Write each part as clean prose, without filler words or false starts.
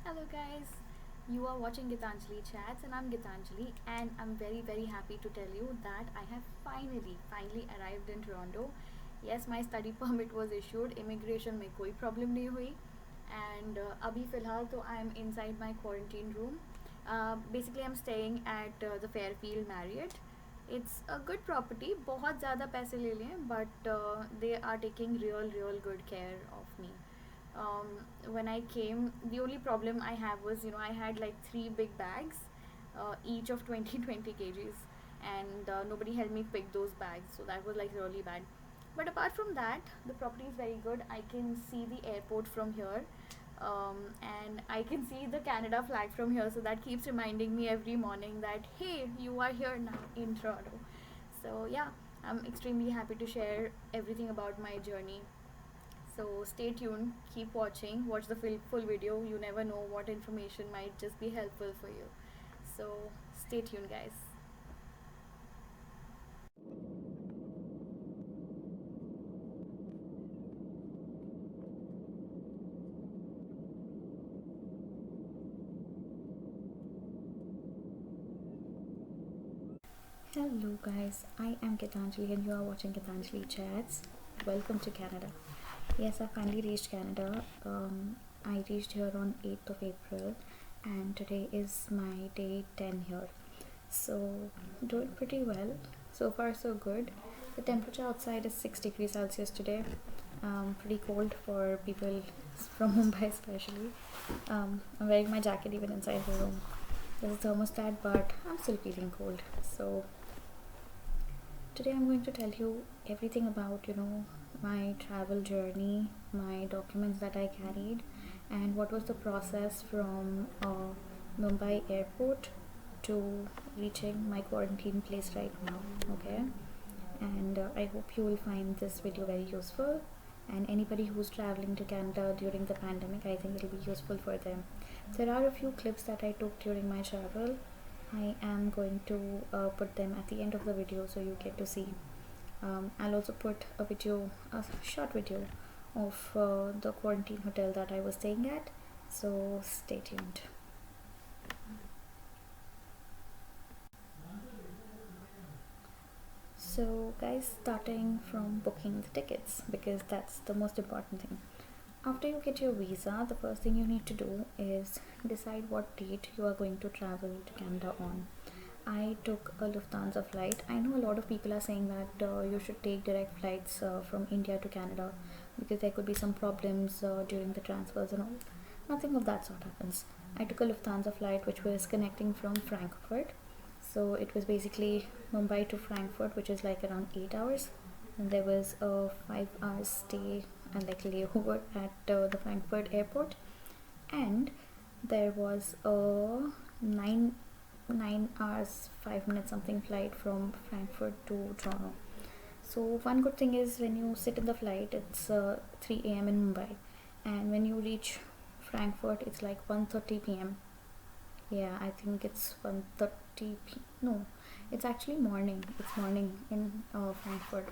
Hello guys, you are watching Gitanjali Chats and I'm Gitanjali and I'm very happy to tell you that I have finally arrived in Toronto. Yes, my study permit was issued, immigration में कोई problem नहीं हुई and अभी फ़िलहाल तो I am inside my quarantine room. Basically I'm staying at the Fairfield Marriott. It's a good property, बहुत ज़्यादा पैसे ले लिए but they are taking real good care of me. When I came, the only problem I have was, I had like three big bags, each of 20 kgs, and nobody helped me pick those bags, so that was like really bad. But apart from that, the property is very good. I can see the airport from here, and I can see the Canada flag from here, so that keeps reminding me every morning that hey, you are here now in Toronto. So yeah, I'm extremely happy to share everything about my journey. So stay tuned, keep watching, watch the full video. You never know what information might just be helpful for you. So stay tuned, guys. Hello guys, I am Gitanjali and you are watching Gitanjali Chats. Welcome to Canada. Yes, I finally reached Canada. I reached here on 8th of April and today is my day 10 here. So doing pretty well. So far so good. The temperature outside is 6 degrees Celsius today. Pretty cold for people from Mumbai especially. I'm wearing my jacket even inside the room. There's a thermostat but I'm still feeling cold. So today I'm going to tell you everything about my travel journey, my documents that I carried, and what was the process from Mumbai airport to reaching my quarantine place right now. Okay, and I hope you will find this video very useful, and anybody who's traveling to Canada during the pandemic, I think it'll be useful for them. There are a few clips that I took during my travel. I am going to put them at the end of the video so you get to see. I'll also put a short video of the quarantine hotel that I was staying at, so stay tuned. So guys, starting from booking the tickets, because that's the most important thing. After you get your visa, the first thing you need to do is decide what date you are going to travel to Canada on. I took a Lufthansa flight. I know a lot of people are saying that you should take direct flights from India to Canada because there could be some problems during the transfers and all. Nothing of that sort happens. I took a Lufthansa flight which was connecting from Frankfurt. So it was basically Mumbai to Frankfurt, which is like around 8 hours. And there was a 5 hour stay and like layover at the Frankfurt airport. And there was a 9 hours 5 minutes something flight from Frankfurt to Toronto. So one good thing is when you sit in the flight, it's 3 a.m. in Mumbai, and when you reach Frankfurt it's like 1:30 p.m. Yeah, I think it's 1:30 no, it's actually morning. It's morning in Frankfurt.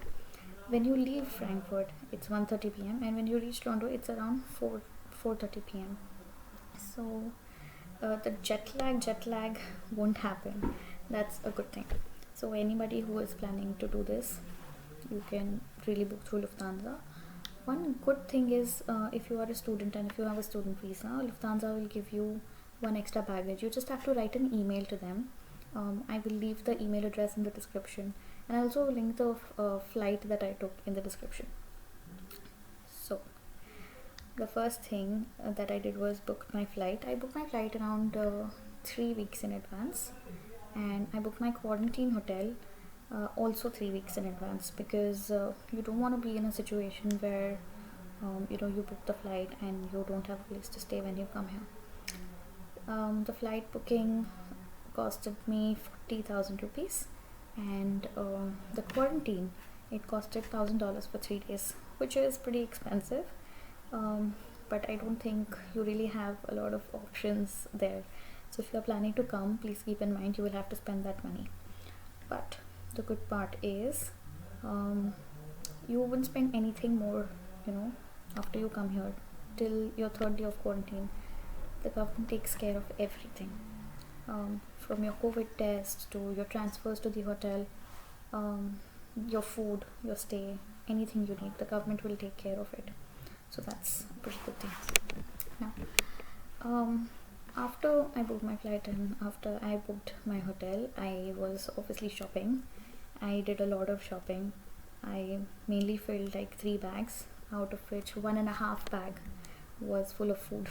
When you leave Frankfurt it's 1:30 p.m. and when you reach Toronto it's around 4:30 p.m. So the jet lag won't happen. That's a good thing. So anybody who is planning to do this, you can really book through Lufthansa. One good thing is if you are a student and if you have a student visa, Lufthansa will give you one extra baggage. You just have to write an email to them. I will leave the email address in the description, and I'll also link the flight that I took in the description. So the first thing that I did was book my flight. I booked my flight around 3 weeks in advance, and I booked my quarantine hotel also 3 weeks in advance because you don't want to be in a situation where you book the flight and you don't have a place to stay when you come here. The flight booking costed me 40,000 rupees, and the quarantine, it costed $1,000 for 3 days, which is pretty expensive. But I don't think you really have a lot of options there. So if you're planning to come, please keep in mind you will have to spend that money. But the good part is you wouldn't spend anything more after you come here till your third day of quarantine. The government takes care of everything, from your COVID test to your transfers to the hotel, your food, your stay, anything you need, the government will take care of it. So that's a pretty good thing. Now, after I booked my flight and after I booked my hotel, I was obviously shopping. I did a lot of shopping. I mainly filled like 3 bags, out of which 1.5 bag was full of food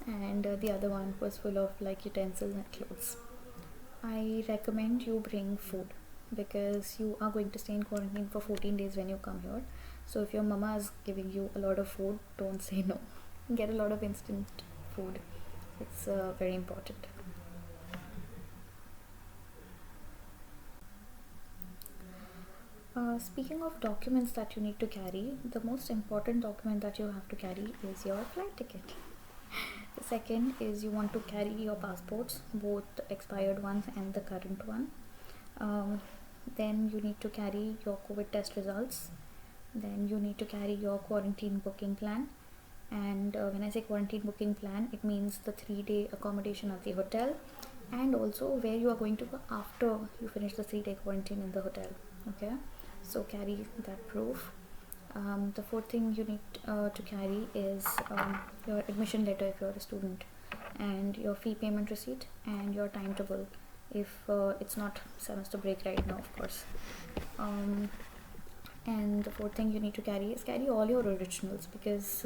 and the other one was full of like utensils and clothes. I recommend you bring food because you are going to stay in quarantine for 14 days when you come here. So if your mama is giving you a lot of food, don't say no. Get a lot of instant food. It's very important. Speaking of documents that you need to carry, the most important document that you have to carry is your flight ticket. The second is you want to carry your passports, both the expired ones and the current one. Then you need to carry your COVID test results. Then you need to carry your quarantine booking plan. And when I say quarantine booking plan, it means the 3-day accommodation at the hotel and also where you are going to go after you finish the 3-day quarantine in the hotel. Okay, so carry that proof. The fourth thing you need to carry is your admission letter if you're a student, and your fee payment receipt and your timetable if it's not semester break right now, of course. And the fourth thing you need to carry is carry all your originals because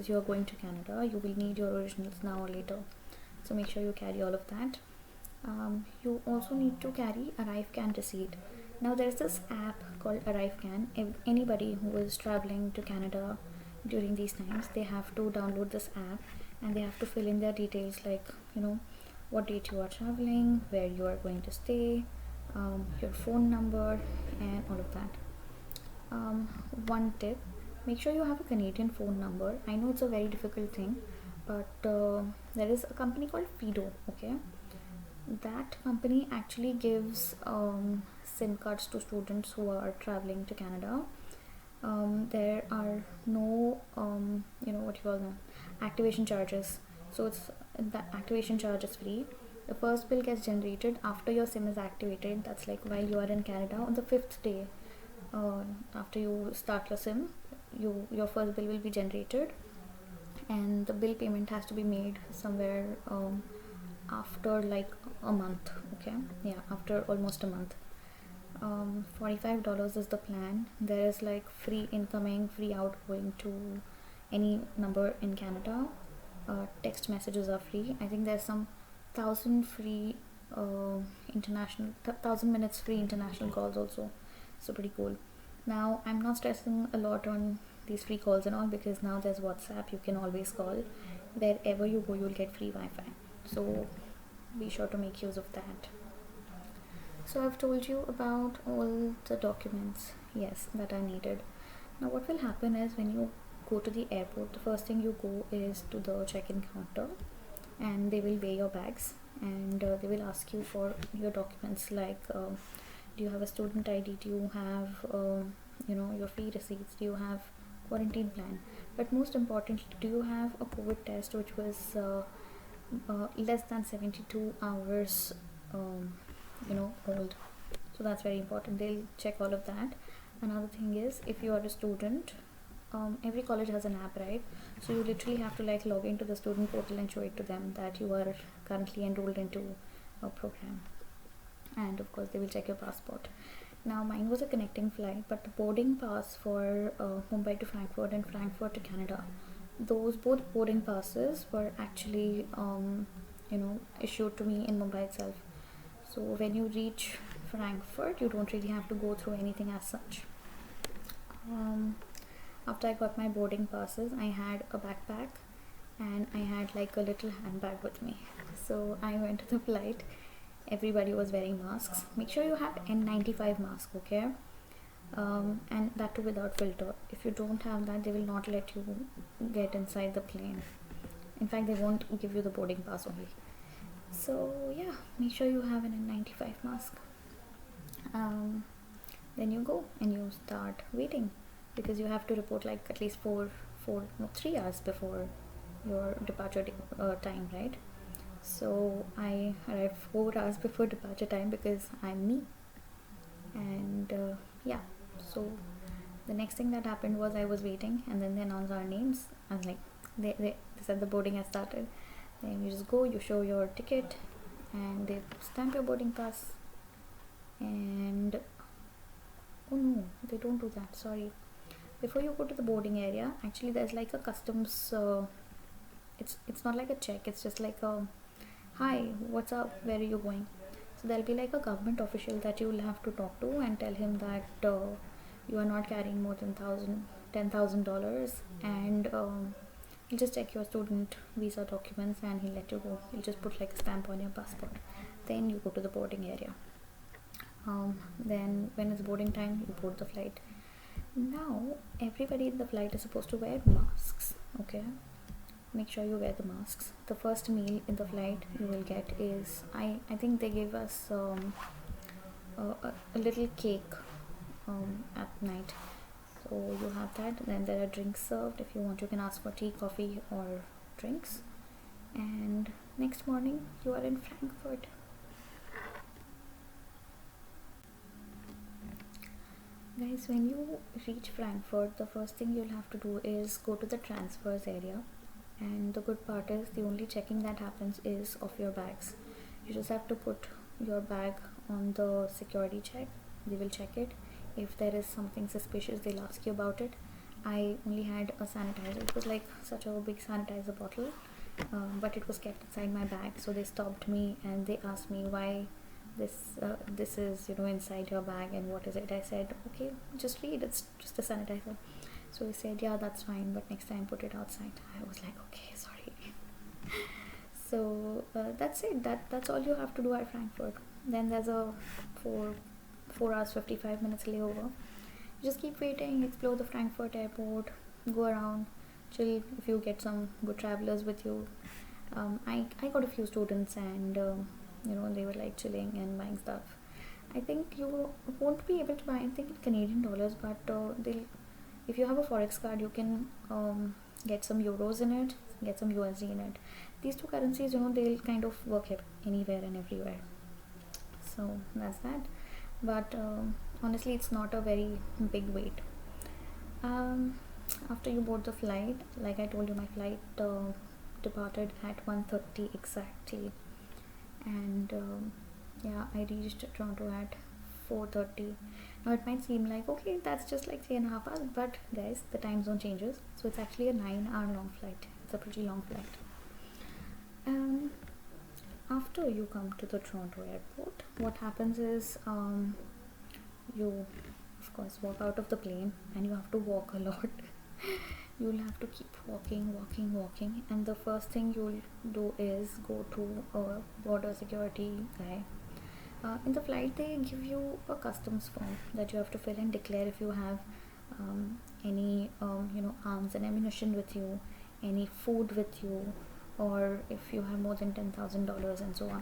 you are going to Canada. You will need your originals now or later, so make sure you carry all of that. You also need to carry ArriveCan receipt. Now there's this app called ArriveCan. If anybody who is traveling to Canada during these times, they have to download this app and they have to fill in their details like, what date you are traveling, where you are going to stay, your phone number and all of that. One tip, make sure you have a Canadian phone number. I know it's a very difficult thing, but there is a company called Fido, okay? That company actually gives SIM cards to students who are traveling to Canada. There are no activation charges, so the activation charge is free. The first bill gets generated after your SIM is activated. That's like while you are in Canada on the 5th day after you start your SIM, your first bill will be generated, and the bill payment has to be made somewhere after like a month. Okay, yeah, after almost a month. $45 is the plan. There is like free incoming, free outgoing to any number in Canada. Text messages are free. I think there's some 1,000 free 1,000 minutes free international calls also, so pretty cool. Now I'm not stressing a lot on these free calls and all because now there's WhatsApp. You can always call. Wherever you go, you'll get free Wi-Fi, so be sure to make use of that. So I've told you about all the documents, yes, that are needed. Now what will happen is when you go to the airport, the first thing you go is to the check-in counter and they will weigh your bags and they will ask you for your documents like do you have a student ID, do you have your fee receipts, do you have quarantine plan, but most importantly, do you have a COVID test which was less than 72 hours old. So that's very important. They'll check all of that. Another thing is, if you are a student, every college has an app, right? So you literally have to like log into the student portal and show it to them that you are currently enrolled into a program, and of course they will check your passport. Now mine was a connecting flight, but the boarding pass for Mumbai to Frankfurt and Frankfurt to Canada, those both boarding passes were actually issued to me in Mumbai itself. So when you reach Frankfurt, you don't really have to go through anything as such. After I got my boarding passes, I had a backpack and I had like a little handbag with me. So I went to the flight. Everybody was wearing masks. Make sure you have N95 mask, okay? And that too without filter. If you don't have that, they will not let you get inside the plane. In fact, they won't give you the boarding pass only. So yeah, make sure you have an N95 mask. Then you go and you start waiting because you have to report like at least 3 hours before your departure time, right? So I arrived 4 hours before departure time because I'm me. And yeah, so the next thing that happened was I was waiting, and then they announced our names. I was like, they said the boarding has started. Then you just go, you show your ticket, and they stamp your boarding pass. And oh no, they don't do that, sorry. Before you go to the boarding area, actually there's like a customs it's not like a check, it's just like a hi, what's up, where are you going? So there'll be like a government official that you will have to talk to and tell him that you are not carrying more than $10,000, and he'll just check your student visa documents and he'll let you go. He'll just put like a stamp on your passport. Then you go to the boarding area. Then when it's boarding time, you board the flight. Now everybody in the flight is supposed to wear masks, okay? Make sure you wear the masks. The first meal in the flight you will get is I think they gave us a little cake at night, so you have that. Then there are drinks served. If you want, you can ask for tea, coffee, or drinks. And next morning you are in Frankfurt. Guys, when you reach Frankfurt, the first thing you'll have to do is go to the transfers area. And the good part is the only checking that happens is of your bags. You just have to put your bag on the security check. They will check it. If there is something suspicious, they'll ask you about it. I only had a sanitizer. It was like such a big sanitizer bottle, but it was kept inside my bag. So they stopped me and they asked me why this is inside your bag and what is it. I said, okay, just read, it's just a sanitizer. So he said, yeah, that's fine, but next time put it outside. I was like, okay, sorry. So that's it. That's all you have to do at Frankfurt. Then there's a 4 hours 55 minutes layover. You just keep waiting, explore the Frankfurt airport, go around, chill. If you get some good travelers with you, I got a few students, and they were like chilling and buying stuff. I think you won't be able to buy anything in Canadian dollars, but if you have a forex card, you can get some euros in it, get some USD in it. These two currencies, they'll kind of work anywhere and everywhere. So that's that. But honestly, it's not a very big wait. After you board the flight, like I told you, my flight departed at 1:30 exactly, and yeah, I reached Toronto at 4:30. Now it might seem like, okay, that's just like 3.5 hours, but guys, the time zone changes, so it's actually a 9-hour long flight. It's a pretty long flight. After you come to the Toronto airport, what happens is you of course walk out of the plane, and you have to walk a lot. You'll have to keep walking, and the first thing you'll do is go to a border security guy. In the flight, they give you a customs form that you have to fill and declare if you have any arms and ammunition with you, any food with you, or if you have more than $10,000 and so on.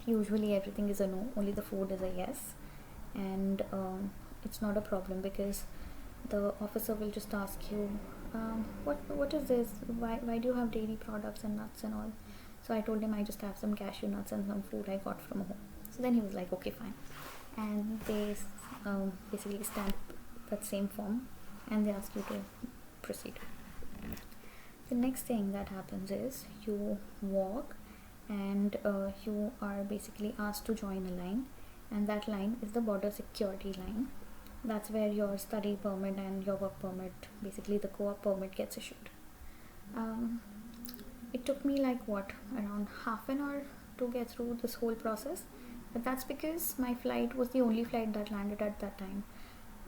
Usually everything is a no, only the food is a yes. And it's not a problem, because the officer will just ask you, what is this, why do you have dairy products and nuts and all? So I told him I just have some cashew nuts and some food I got from home. So then he was like, okay, fine. And they basically stamp that same form, and they ask you to proceed. The next thing that happens is you walk, and you are basically asked to join a line, and that line is the border security line. That's where your study permit and your work permit, basically the co-op permit, gets issued. It took me like around half an hour to get through this whole process, but that's because my flight was the only flight that landed at that time.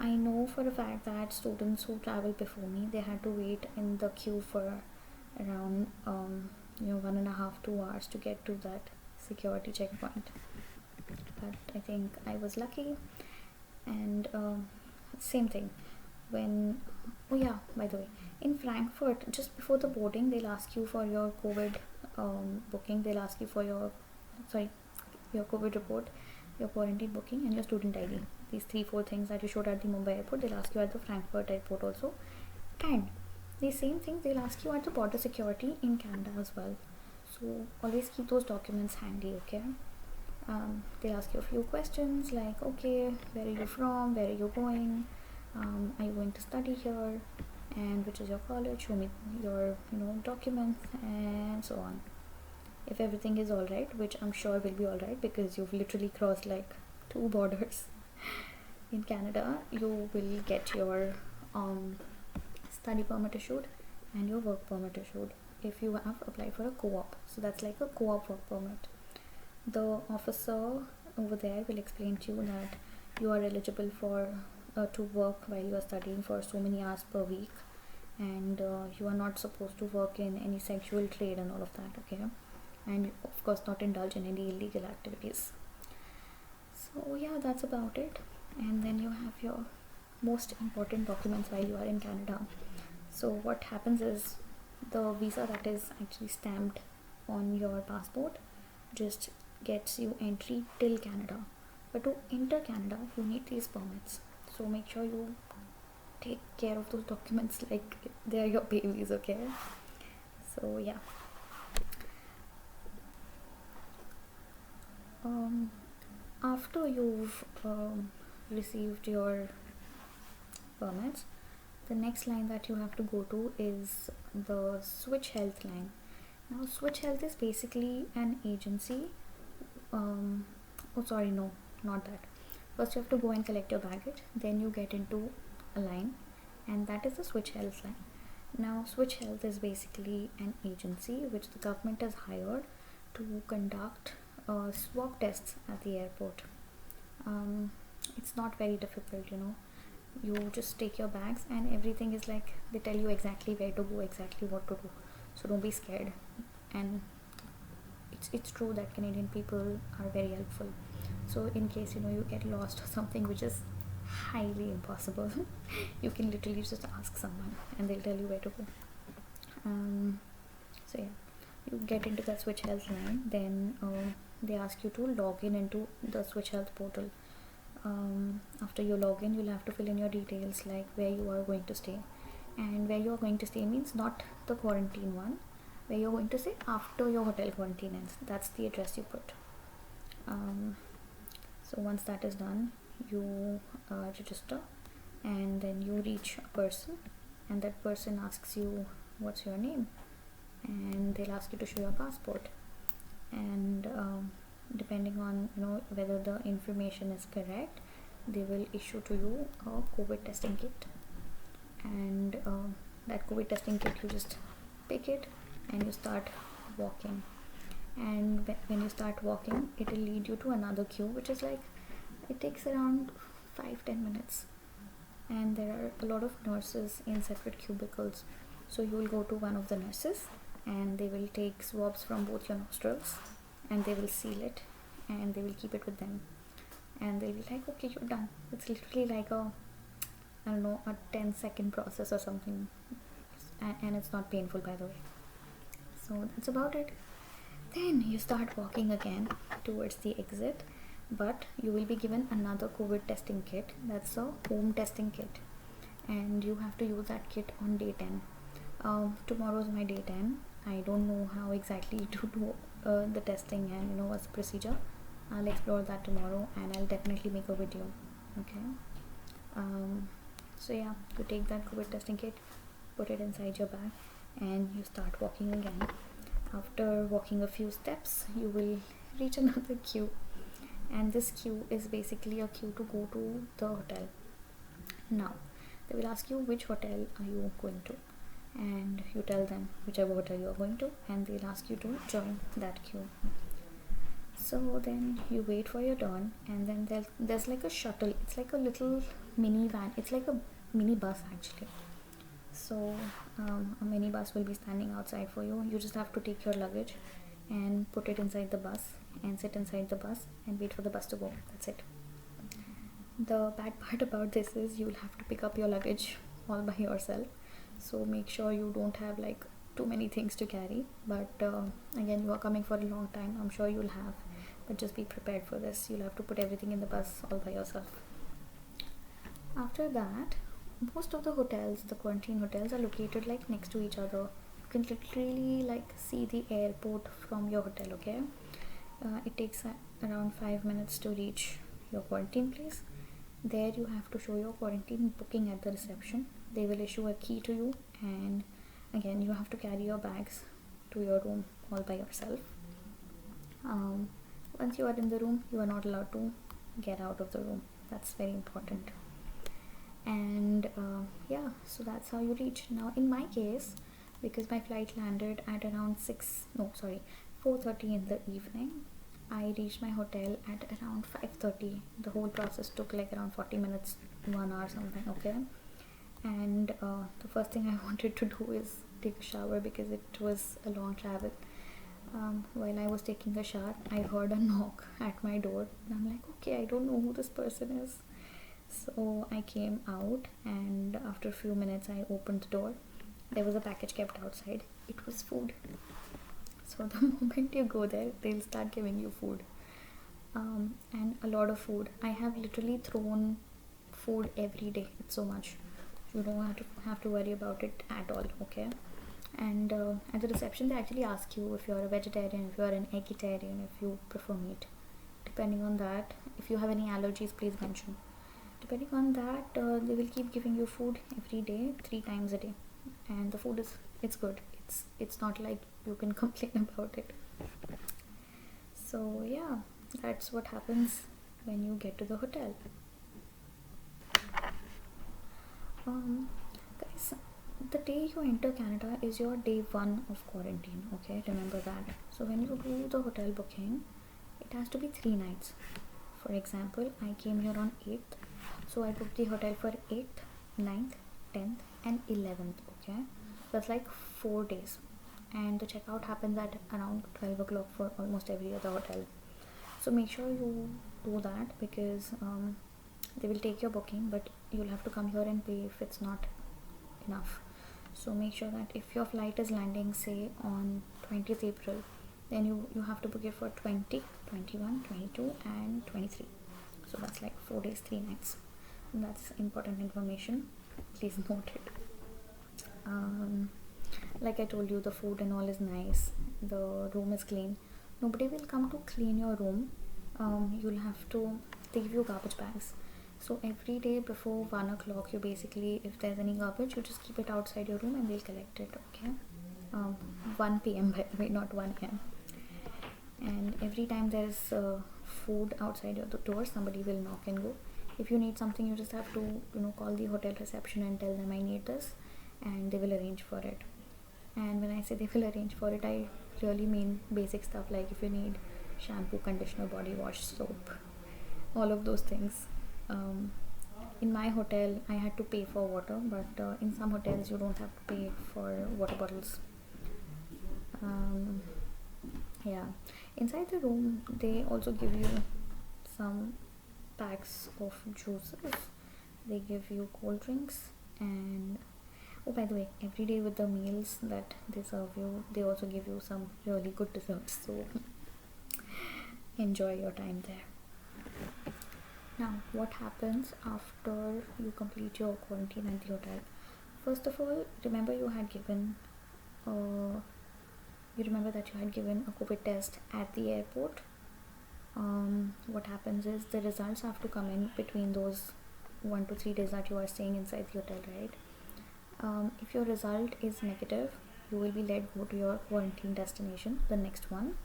I know for a fact that students who traveled before me, they had to wait in the queue for around 1.5-2 hours to get to that security checkpoint. But I think I was lucky. And same thing when, oh yeah, by the way, in Frankfurt, just before the boarding, they'll ask you for your COVID booking. They'll ask you for your COVID report, your quarantine booking, and your student ID. These 3-4 things that you showed at the Mumbai airport, they'll ask you at the Frankfurt airport also. And The same thing they'll ask you at the border security in Canada as well. So always keep those documents handy, okay? They'll ask you a few questions like, okay, where are you from, where are you going, are you going to study here, and which is your college, show me your documents, and so on. If everything is alright, which I'm sure will be alright because you've literally crossed like 2 borders in Canada, you will get your study permit issued and your work permit issued if you have applied for a co-op. So that's like a co-op work permit. The officer over there will explain to you that you are eligible for to work while you are studying for so many hours per week, and you are not supposed to work in any sexual trade and all of that, okay? And of course not indulge in any illegal activities. So yeah, that's about it. And then you have your most important documents while you are in Canada. So what happens is the visa that is actually stamped on your passport just gets you entry till Canada, but to enter Canada you need these permits. So make sure you take care of those documents like they are your babies, okay? So yeah, after you've received your permits, the next line that you have to go to is the Switch Health line. Now Switch Health is basically an agency. Oh sorry, no, not that. First you have to go and collect your baggage, then you get into a line, and that is the Switch Health line. Now Switch Health is basically an agency which the government has hired to conduct swab tests at the airport. It's not very difficult, you just take your bags and everything is like, they tell you exactly where to go, exactly what to do, so don't be scared. And it's true that Canadian people are very helpful, so in case you get lost or something, which is highly impossible, you can literally just ask someone and they'll tell you where to go. So yeah, you get into that Switch Health line, then they ask you to log in into the Switch Health portal. After you log in, you'll have to fill in your details like where you are going to stay, and where you are going to stay means not the quarantine one, where you're going to stay after your hotel quarantine ends. That's the address you put. So once that is done, you register, and then you reach a person, and that person asks you what's your name, and they'll ask you to show your passport, and depending on whether the information is correct, they will issue to you a COVID testing kit, and that COVID testing kit, you just pick it and you start walking, and when you start walking, it will lead you to another queue, which is like, it takes around 5-10 minutes, and there are a lot of nurses in separate cubicles. So you will go to one of the nurses, and they will take swabs from both your nostrils, and they will seal it, and they will keep it with them, and they'll be like, okay, you're done. It's literally like a 10-second process or something, and it's not painful, by the way. So that's about it. Then you start walking again towards the exit, but you will be given another COVID testing kit. That's a home testing kit, and you have to use that kit on day 10. Tomorrow is my day 10. I don't know how exactly to do the testing and what's the procedure. I'll explore that tomorrow, and I'll definitely make a video, okay? So yeah, you take that COVID testing kit, put it inside your bag, and you start walking again. After walking a few steps, you will reach another queue, and this queue is basically a queue to go to the hotel. Now they will ask you which hotel are you going to, and you tell them whichever hotel you are going to, and they'll ask you to join that queue. So then you wait for your turn, and then there's like a shuttle. It's like a little mini van. It's like a mini bus actually. So a mini bus will be standing outside for you. You just have to take your luggage and put it inside the bus, and sit inside the bus and wait for the bus to go. That's it. The bad part about this is you'll have to pick up your luggage all by yourself, so make sure you don't have like too many things to carry, but again, you are coming for a long time, I'm sure you'll have, but just be prepared for this. You'll have to put everything in the bus all by yourself. After that, most of the hotels, the quarantine hotels, are located like next to each other. You can literally like see the airport from your hotel. Okay, it takes around 5 minutes to reach your quarantine place. There you have to show your quarantine booking at the reception. They will issue a key to you, and again you have to carry your bags to your room all by yourself. Once you are in the room, you are not allowed to get out of the room. That's very important. And yeah, so that's how you reach. Now in my case, because my flight landed at around 4:30 in the evening, I reached my hotel at around 5:30. The whole process took like around 40 minutes, 1 hour something. Okay, and the first thing I wanted to do is take a shower because it was a long travel. While I was taking a shower, I heard a knock at my door, and I'm like, okay, I don't know who this person is. So I came out, and after a few minutes I opened the door. There was a package kept outside. It was food. So the moment you go there, they'll start giving you food, and a lot of food. I have literally thrown food every day. It's so much. You don't have to worry about it at all. Okay. And at the reception, they actually ask you if you're a vegetarian, if you're an eggitarian, if you prefer meat. Depending on that, if you have any allergies, please mention. Depending on that, they will keep giving you food every day, 3 times a day, and the food it's good. It's not like you can complain about it. So yeah, that's what happens when you get to the hotel. Guys, the day you enter Canada is your day 1 of quarantine. Okay, remember that. So when you do the hotel booking, it has to be 3 nights. For example, I came here on 8th, so I booked the hotel for 8th, 9th, 10th and 11th. Okay, that's like 4 days, and the checkout happens at around 12 o'clock for almost every other hotel. So make sure you do that, because they will take your booking, but you'll have to come here and pay if it's not enough. So make sure that if your flight is landing say on 20th April, then you have to book it for 20, 21, 22 and 23. So that's like 4 days, 3 nights. And that's important information. Please note it. Like I told you, the food and all is nice. The room is clean. Nobody will come to clean your room. They give you garbage bags. So every day before 1 o'clock, you basically, if there's any garbage, you just keep it outside your room and they'll collect it. Okay. 1 p.m. by the way, not 1 a.m. And every time there's food outside your door, somebody will knock and go. If you need something, you just have to call the hotel reception and tell them I need this, and they will arrange for it. And when I say they will arrange for it, I really mean basic stuff like if you need shampoo, conditioner, body wash, soap, all of those things. In my hotel, I had to pay for water, but in some hotels you don't have to pay for water bottles. Yeah, inside the room they also give you some packs of juices. They give you cold drinks, and oh, by the way, every day with the meals that they serve you, they also give you some really good desserts. So enjoy your time there. Now, what happens after you complete your quarantine at the hotel? First of all, remember that you had given a COVID test at the airport. What happens is the results have to come in between those 1 to 3 days that you are staying inside the hotel, right? If your result is negative, you will be let go to your quarantine destination, the next one.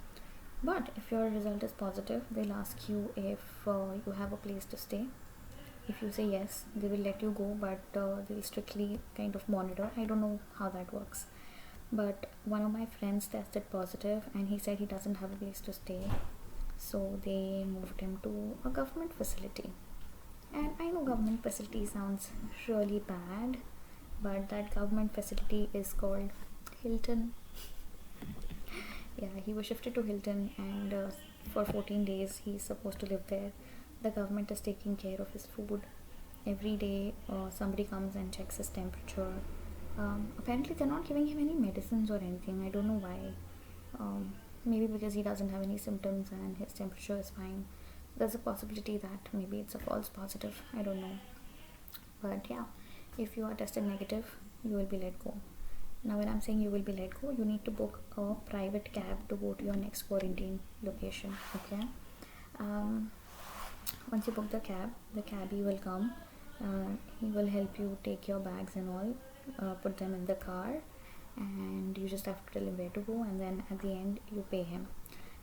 But if your result is positive, they'll ask you if you have a place to stay. If you say yes, they will let you go, but they'll strictly kind of monitor. I don't know how that works, but one of my friends tested positive and he said he doesn't have a place to stay, so they moved him to a government facility. And I know government facility sounds really bad, but that government facility is called Hilton. Yeah, he was shifted to Hilton, and for 14 days he's supposed to live there. The government is taking care of his food. Every day somebody comes and checks his temperature. Apparently they're not giving him any medicines or anything. I don't know why. Maybe because he doesn't have any symptoms and his temperature is fine. There's a possibility that maybe it's a false positive. I don't know. But yeah, If you are tested negative, you will be let go. Now when I'm saying you will be let go, you need to book a private cab to go to your next quarantine location. Okay. Once you book the cabbie will come. He will help you take your bags and all, put them in the car, and you just have to tell him where to go, and then at the end you pay him.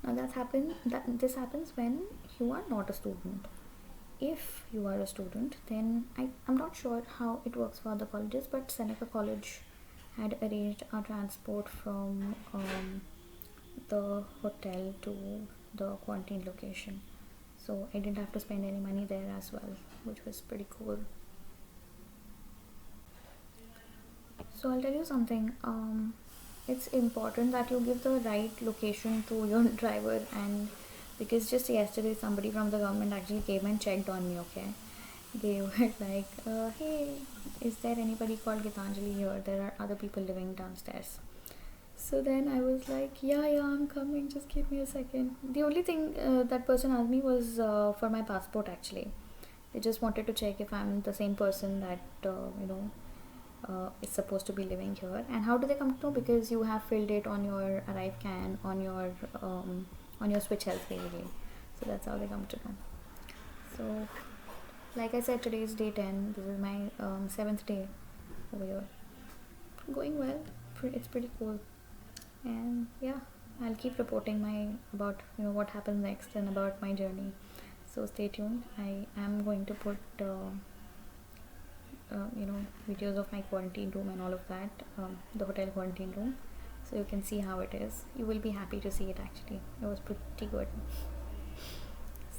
Now this happens when you are not a student. If you are a student, then I'm not sure how it works for other colleges, but Seneca College had arranged our transport from the hotel to the quarantine location, so I didn't have to spend any money there as well, which was pretty cool. So I'll tell you something. It's important that you give the right location to your driver, and because just yesterday somebody from the government actually came and checked on me. Okay, they were like, "Hey, is there anybody called Gitanjali here? There are other people living downstairs." So then I was like, yeah, I'm coming. Just give me a second. The only thing that person asked me was for my passport. Actually, they just wanted to check if I'm the same person that is supposed to be living here. And how do they come to know? Because you have filled it on your ArriveCan, on your Switch Health basically. So that's how they come to know. So, like I said, today is day 10. This is my 7th day over here. Going well. It's pretty cool. And yeah, I'll keep reporting about what happens next and about my journey. So stay tuned. I am going to put videos of my quarantine room and all of that, the hotel quarantine room, so you can see how it is. You will be happy to see it. Actually, it was pretty good.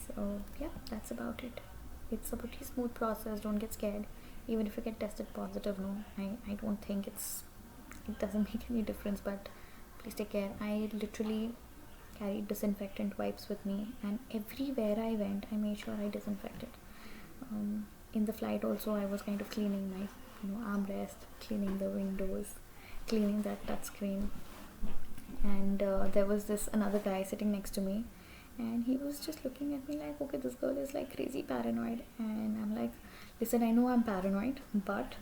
So yeah, that's about it. It's a pretty smooth process. Don't get scared. Even if you get tested positive, no, I don't think it doesn't make any difference, but please take care. I literally carried disinfectant wipes with me, and everywhere I went I made sure I disinfected. In the flight also, I was kind of cleaning my armrest, cleaning the windows, cleaning that touch screen. And there was this another guy sitting next to me, and he was just looking at me like, okay, this girl is like crazy paranoid. And I'm like, listen, I know I'm paranoid, but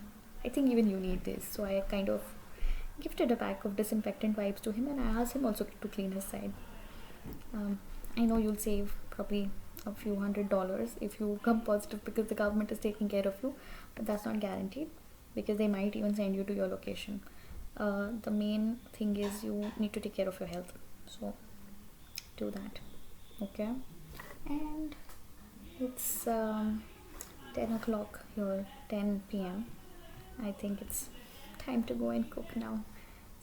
I think even you need this. So I kind of gifted a pack of disinfectant wipes to him, and I asked him also to clean his side. I know you'll save probably a few $100s if you come positive, because the government is taking care of you, but that's not guaranteed, because they might even send you to your location. The main thing is you need to take care of your health, so do that. Okay. And it's 10 o'clock here, 10 p.m. I think it's time to go and cook now.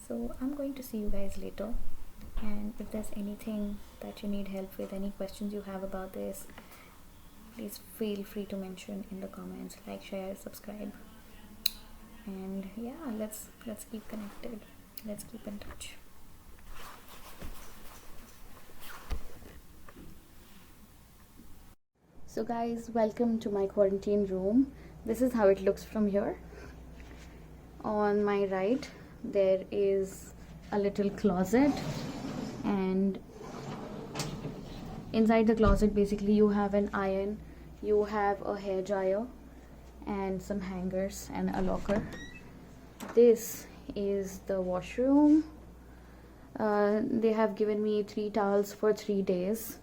So I'm going to see you guys later, and if there's anything that you need help with, any questions you have about this, please feel free to mention in the comments. Like, share, subscribe, and yeah, let's keep connected. Let's keep in touch. So guys, welcome to my quarantine room. This is how it looks from here. On my right there is a little closet, and inside the closet basically you have an iron, you have a hair dryer, and some hangers and a locker. This is the washroom. They have given me 3 towels for 3 days.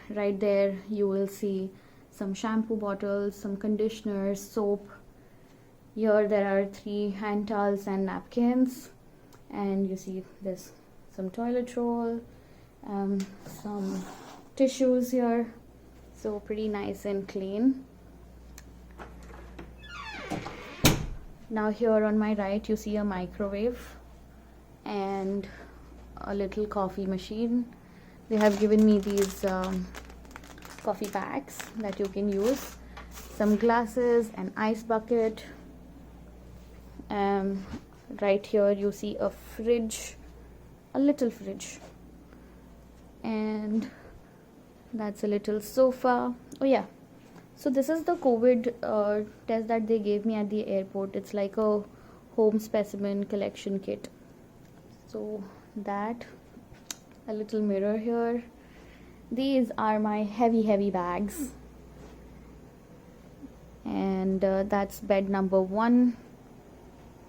Right there you will see some shampoo bottles, some conditioners, soap. Here there are 3 hand towels and napkins, and you see this some toilet roll, some tissues here, so pretty nice and clean. Now here on my right you see a microwave and a little coffee machine. They have given me these coffee packs that you can use, some glasses, an ice bucket. Right here you see a fridge, a little fridge, and that's a little sofa. Oh yeah, so this is the COVID test that they gave me at the airport. It's like a home specimen collection kit. So that, a little mirror here. These are my heavy bags. and that's bed number 1.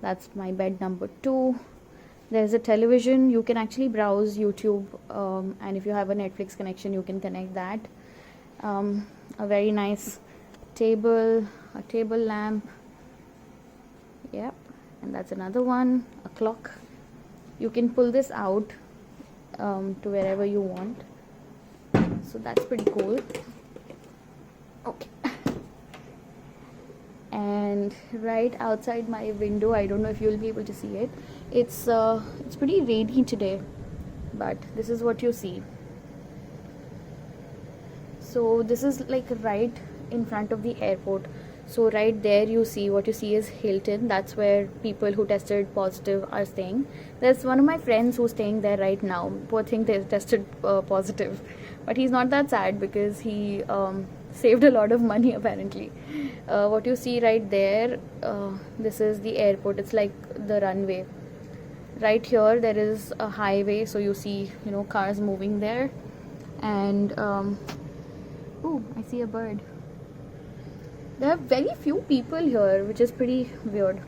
That's my bed number 2. There's a television. You can actually browse YouTube, and if you have a Netflix connection, you can connect that. A very nice table, a table lamp. Yep, and that's another one. A clock. You can pull this out to wherever you want. So that's pretty cool. Okay. And right outside my window, I don't know if you'll be able to see it. It's pretty rainy today, but this is what you see. So this is like right in front of the airport. So right there you see, what you see is Hilton. That's where people who tested positive are staying. There's one of my friends who's staying there right now. Poor thing, they tested positive, but he's not that sad because he saved a lot of money apparently. What you see right there, this is the airport. It's like the runway. Right here there is a highway, so you see, you know, cars moving there. And oh, I see a bird. There are very few people here, which is pretty weird.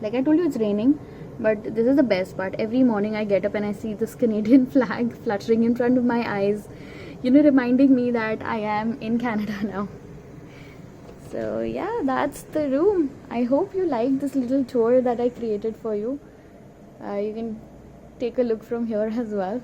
Like I told you, it's raining, but this is the best part. Every morning I get up and I see this Canadian flag fluttering in front of my eyes, you know, reminding me that I am in Canada now. So yeah, that's the room. I hope you like this little tour that I created for you. You can take a look from here as well.